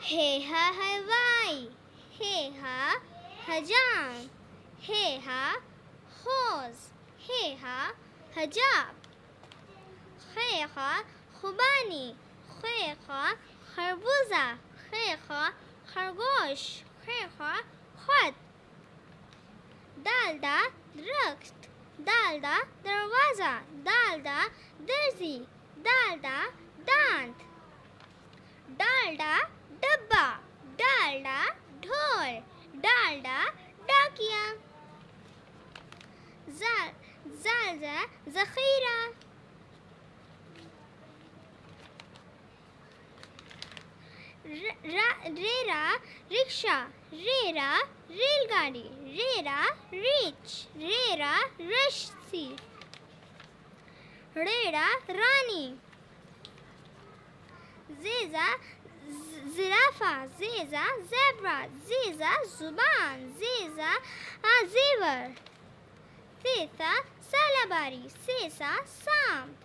हेहा हवाई, हेहा हजाम, हेहा हौज, हेहा हजाब, खेखा खुबानी, खेखा खरबूजा, खेखा खरगोश, खेखा खत, दालदा दरख्त, दालदा दरवाजा, दालदा दर्जी, दालदा दांत, डालडा डब्बा, डालडा ढोल, डालडा डाकिया, ज़ालज़ा ज़ख़ीरा, रेरा रिक्शा, रेरा रेलगाड़ी, रेरा ड़ीच, रेरा रस्सी, रेड़ा रानी, ज़ेज़ा ज़िराफ़ा, ज़ेज़ा ज़ेब्रा, ज़ेज़ा ज़ुबान, ज़ेज़ा ज़ेवर, सेसा सालाबारी, सेसा सांप,